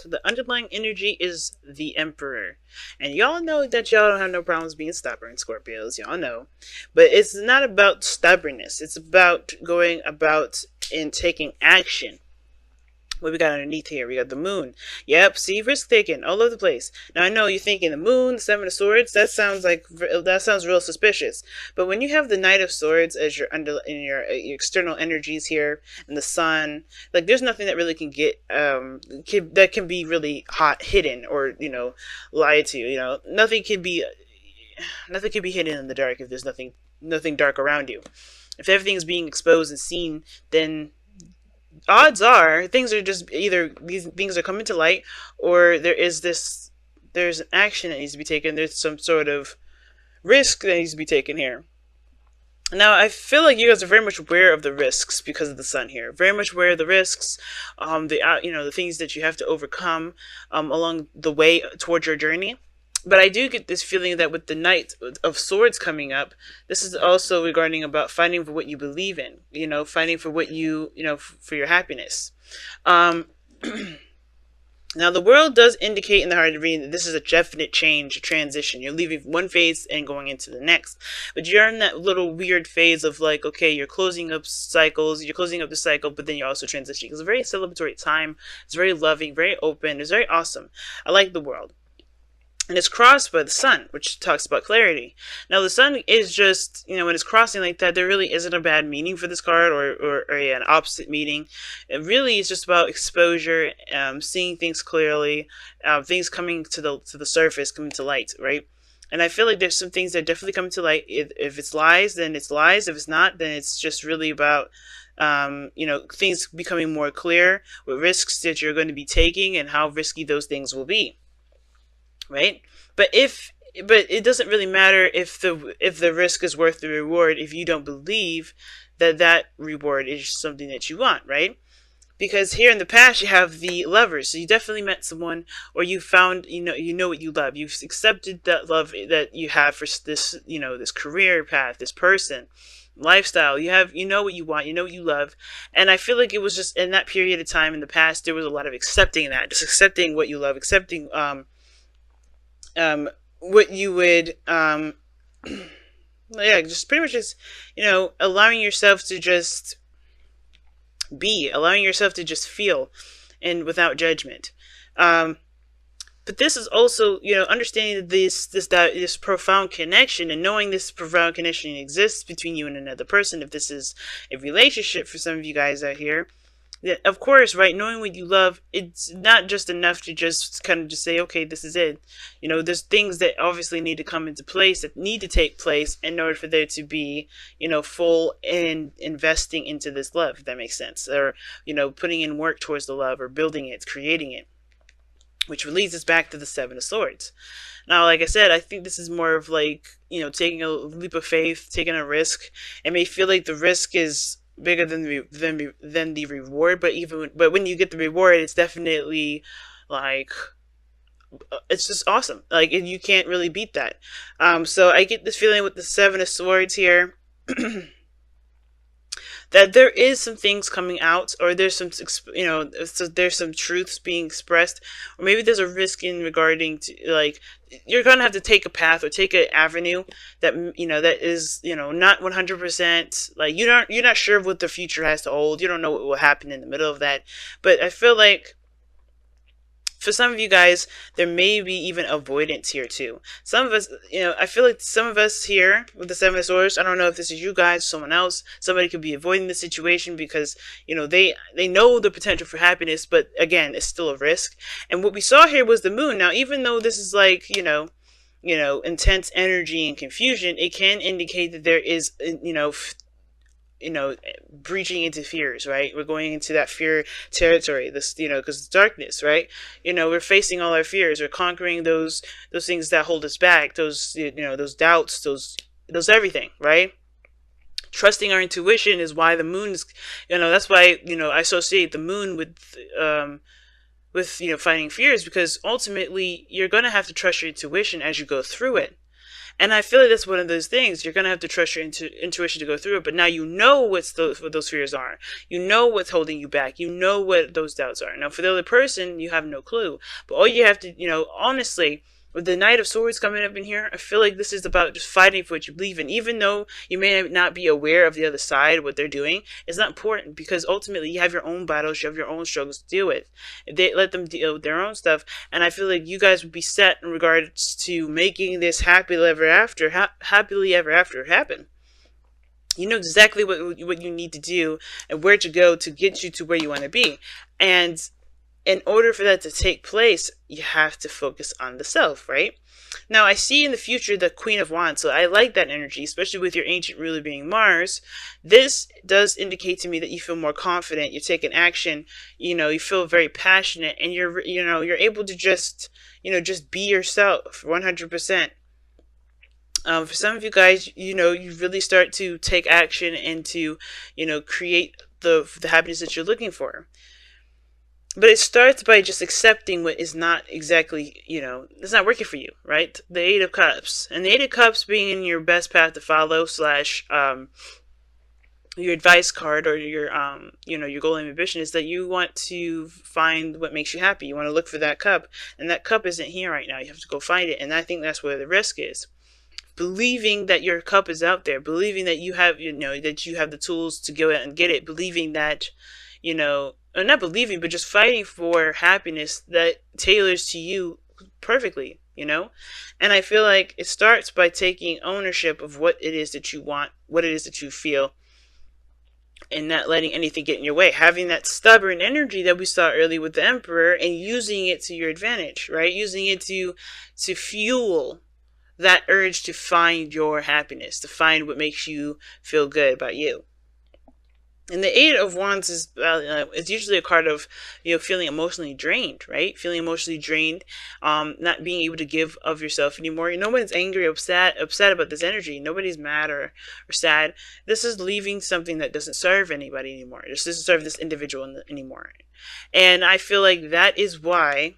So the underlying energy is the Emperor. And y'all know that y'all don't have no problems being stubborn, Scorpios. Y'all know. But it's not about stubbornness. It's about going about and taking action. What we got underneath here? We got the moon. Yep, see, risk taking all over the place. Now I know you're thinking the moon, the seven of swords. That sounds real suspicious. But when you have the knight of swords as your your external energies here, and the sun, like there's nothing that really can get that can be really hot hidden or lied to. Nothing can be hidden in the dark if there's nothing dark around you. If everything's being exposed and seen, then odds are things are just either these things are coming to light, or there's an action that needs to be taken. There's some sort of risk that needs to be taken here. Now I feel like you guys are very much aware of the risks because of the sun here. Very much aware of the risks, the things that you have to overcome along the way towards your journey. But I do get this feeling that with the Knight of Swords coming up, this is also regarding about fighting for what you believe in, fighting for what for your happiness. Now, the world does indicate in the heart of reading that this is a definite change, a transition. You're leaving one phase and going into the next. But you're in that little weird phase of like, okay, you're closing up cycles, you're closing up the cycle, but then you're also transitioning. It's a very celebratory time. It's very loving, very open. It's very awesome. I like the world. And it's crossed by the sun, which talks about clarity. Now, the sun is just, when it's crossing like that, there really isn't a bad meaning for this card or an opposite meaning. It really is just about exposure, seeing things clearly, things coming to the surface, coming to light, right? And I feel like there's some things that definitely come to light. If it's lies, then it's lies. If it's not, then it's just really about things becoming more clear with risks that you're going to be taking and how risky those things will be. Right? But it doesn't really matter if the risk is worth the reward if you don't believe that reward is something that you want, right? Because here in the past you have the Lovers, so you definitely met someone, or you found you know what you love. You've accepted that love that you have for this this career path, this person, lifestyle. You know what you want, you know what you love. And I feel like it was just in that period of time in the past there was a lot of accepting that, just accepting what you love, accepting what you would just pretty much just allowing yourself to just be, allowing yourself to just feel, and without judgment. But this is also understanding this profound connection, and knowing this profound connection exists between you and another person. If this is a relationship for some of you guys out here, yeah, of course, right? Knowing what you love, it's not just enough to just kind of just say, okay, this is it. There's things that obviously need to come into place, that need to take place in order for there to be, full and investing into this love, if that makes sense. Or, putting in work towards the love, or building it, creating it. Which leads us back to the Seven of Swords. Now, like I said, I think this is more of like, taking a leap of faith, taking a risk. It may feel like the risk is bigger than the reward, but when you get the reward, it's definitely like it's just awesome. Like, and you can't really beat that. So I get this feeling with the Seven of Swords here that there is some things coming out, or there's some there's some truths being expressed, or maybe there's a risk in regarding to, like, you're gonna have to take a path or take an avenue that that is not 100%, like you're not sure what the future has to hold. You don't know what will happen in the middle of that. But I feel like for some of you guys, there may be even avoidance here too. Some of us, I feel like some of us here with the Seven of Swords, I don't know if this is you guys, someone else, somebody could be avoiding the situation because, they know the potential for happiness, but again, it's still a risk. And what we saw here was the moon. Now, even though this is like, intense energy and confusion, it can indicate that there is, breaching into fears, right? We're going into that fear territory, this, because it's darkness, right? We're facing all our fears. We're conquering those things that hold us back, those doubts, those everything, right? Trusting our intuition is why the moon is, that's why, I associate the moon with fighting fears, because ultimately you're going to have to trust your intuition as you go through it. And I feel like that's one of those things. You're going to have to trust your intuition to go through it. But now you know what those fears are. You know what's holding you back. You know what those doubts are. Now, for the other person, you have no clue. But all you have to, honestly, with the Knight of Swords coming up in here, I feel like this is about just fighting for what you believe in. Even though you may not be aware of the other side, what they're doing, it's not important, because ultimately you have your own battles, you have your own struggles to deal with. They let them deal with their own stuff, and I feel like you guys would be set in regards to making this happily ever after happen. You know exactly what you need to do and where to go to get you to where you want to be. And in order for that to take place, you have to focus on the self, right? Now, I see in the future the Queen of Wands, so I like that energy, especially with your ancient ruler being Mars. This does indicate to me that you feel more confident, you're taking action, you feel very passionate, and you're able to just be yourself 100%. For some of you guys, you really start to take action and to, create the happiness that you're looking for. But it starts by just accepting what is not exactly, it's not working for you, right? The Eight of Cups. And the Eight of Cups being in your best path to follow / your advice card, or your goal and ambition, is that you want to find what makes you happy. You want to look for that cup. And that cup isn't here right now. You have to go find it. And I think that's where the risk is. Believing that your cup is out there. Believing that you have, that you have the tools to go out and get it. Believing that, or not believing, but just fighting for happiness that tailors to you perfectly, And I feel like it starts by taking ownership of what it is that you want, what it is that you feel, and not letting anything get in your way. Having that stubborn energy that we saw earlier with the Emperor, and using it to your advantage, right? Using it to fuel that urge to find your happiness, to find what makes you feel good about you. And the Eight of Wands is usually a card of, feeling emotionally drained, right? Feeling emotionally drained, not being able to give of yourself anymore. No one's angry or upset about this energy. Nobody's mad or sad. This is leaving something that doesn't serve anybody anymore. This doesn't serve this individual anymore. And I feel like that is why.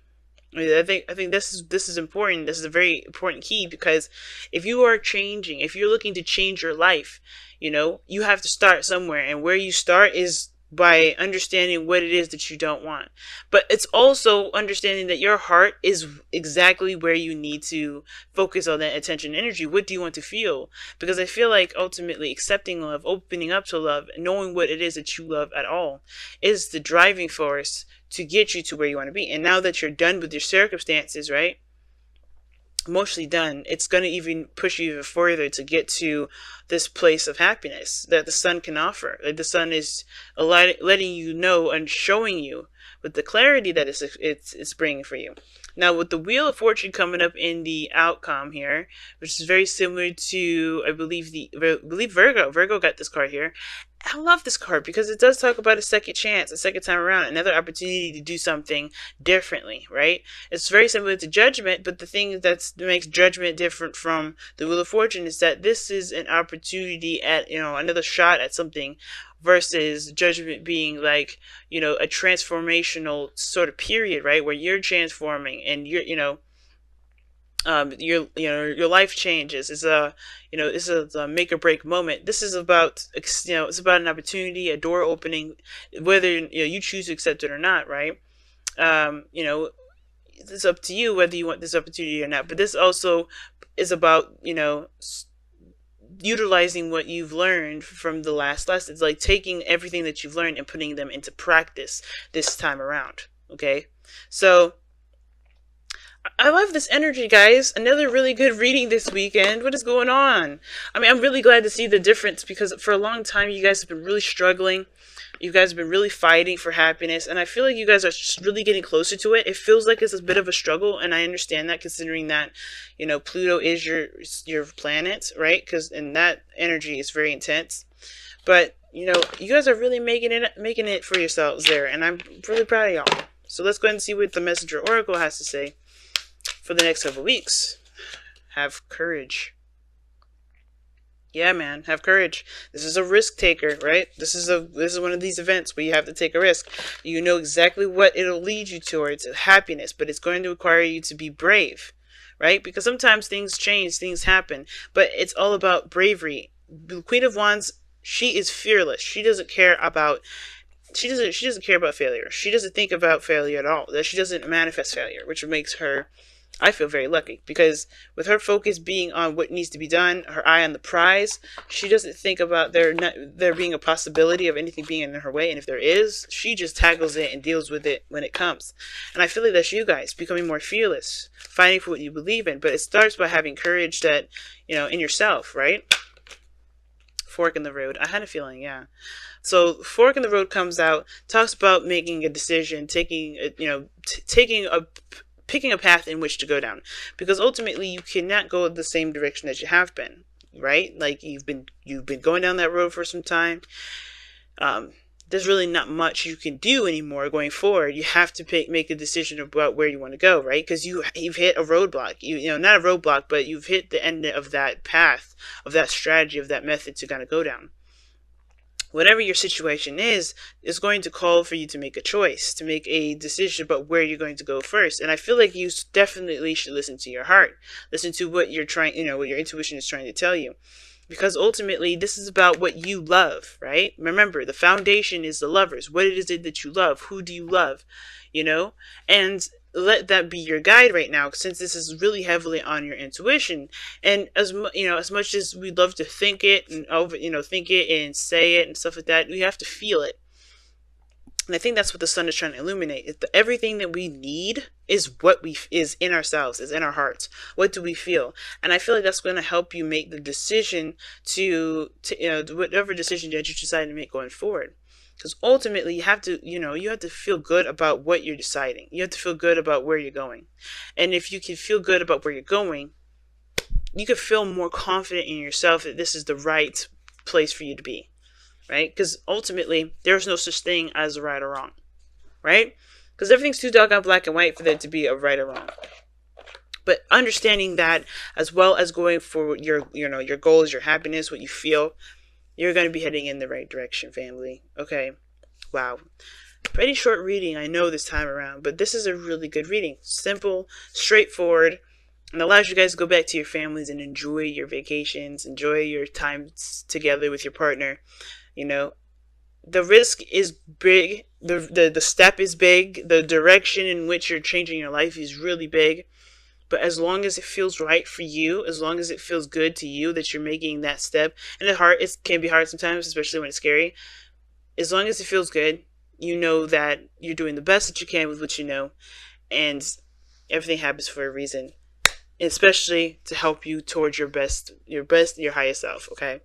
I think this is important. This is a very important key, because if you are changing, if you're looking to change your life, you have to start somewhere, and where you start is by understanding what it is that you don't want. But it's also understanding that your heart is exactly where you need to focus all that attention and energy. What do you want to feel? Because I feel like ultimately accepting love, opening up to love, knowing what it is that you love at all is the driving force to get you to where you want to be. And now that you're done with your circumstances, right? Mostly done, it's going to even push you even further to get to this place of happiness that the sun can offer. Like the sun is letting you know and showing you with the clarity that it's bringing for you. Now, with the Wheel of Fortune coming up in the outcome here, which is very similar to, I believe Virgo. Virgo got this card here. I love this card because it does talk about a second chance, a second time around, another opportunity to do something differently, right? It's very similar to Judgment, but the thing that makes Judgment different from the Wheel of Fortune is that this is an opportunity at, another shot at something, versus Judgment being like, a transformational sort of period, right? Where you're transforming and you're, your life changes. It's this is a make or break moment. This is about, it's about an opportunity, a door opening, whether you choose to accept it or not, right? It's up to you whether you want this opportunity or not. But this also is about, utilizing what you've learned from the last lessons, like taking everything that you've learned and putting them into practice this time around. Okay, so I love this energy, guys. Another really good reading this weekend. What is going on? I mean, I'm really glad to see the difference, because for a long time you guys have been really struggling. You guys have been really fighting for happiness, and I feel like you guys are just really getting closer to it. It feels like it's a bit of a struggle, and I understand that, considering that, Pluto is your planet, right? And that energy is very intense. But, you guys are really making it for yourselves there, and I'm really proud of y'all. So let's go ahead and see what the Messenger Oracle has to say for the next several weeks. Have courage. Yeah, man, have courage. This is a risk taker, right? This is one of these events where you have to take a risk. You know exactly what it'll lead you towards, happiness, but it's going to require you to be brave, right? Because sometimes things change, things happen, but it's all about bravery. The Queen of Wands, she is fearless. She doesn't care about failure. She doesn't think about failure at all. That she doesn't manifest failure, which makes her, I feel, very lucky, because with her focus being on what needs to be done, her eye on the prize, she doesn't think about there being a possibility of anything being in her way. And if there is, she just tackles it and deals with it when it comes. And I feel like that's you guys becoming more fearless, fighting for what you believe in. But it starts by having courage that, in yourself, right? Fork in the road. I had a feeling, yeah. So fork in the road comes out, talks about making a decision, taking picking a path in which to go down, because ultimately you cannot go the same direction that you have been, right? Like you've been going down that road for some time. There's really not much you can do anymore going forward. You have to make a decision about where you want to go, right? Because you've hit a roadblock. Not a roadblock, but you've hit the end of that path, of that strategy, of that method to kind of go down. Whatever your situation is going to call for you to make a choice, to make a decision about where you're going to go first. And I feel like you definitely should listen to your heart, listen to what you're trying, what your intuition is trying to tell you. Because ultimately, this is about what you love, right? Remember, the foundation is the lovers. What is it that you love? Who do you love? And let that be your guide right now, since this is really heavily on your intuition. And as much as we love to think it and think it and say it and stuff like that, we have to feel it. And I think that's what the sun is trying to illuminate. Everything that we need is is in ourselves, is in our hearts. What do we feel? And I feel like that's going to help you make the decision to whatever decision that you decide to make going forward. Because ultimately, you have to feel good about what you're deciding. You have to feel good about where you're going. And if you can feel good about where you're going, you can feel more confident in yourself that this is the right place for you to be. Right? Because ultimately, there's no such thing as a right or wrong. Right? Because everything's too doggone black and white for there to be a right or wrong. But understanding that, as well as going for your goals, your happiness, what you feel, you're going to be heading in the right direction, family. Okay. Wow. Pretty short reading, I know, this time around, but this is a really good reading. Simple, straightforward, and allows you guys to go back to your families and enjoy your vacations, enjoy your time together with your partner. The risk is big, the step is big, the direction in which you're changing your life is really big. But as long as it feels right for you, as long as it feels good to you that you're making that step, and it can be hard sometimes, especially when it's scary. As long as it feels good, you know that you're doing the best that you can with what you know, and everything happens for a reason, especially to help you towards your highest self. Okay.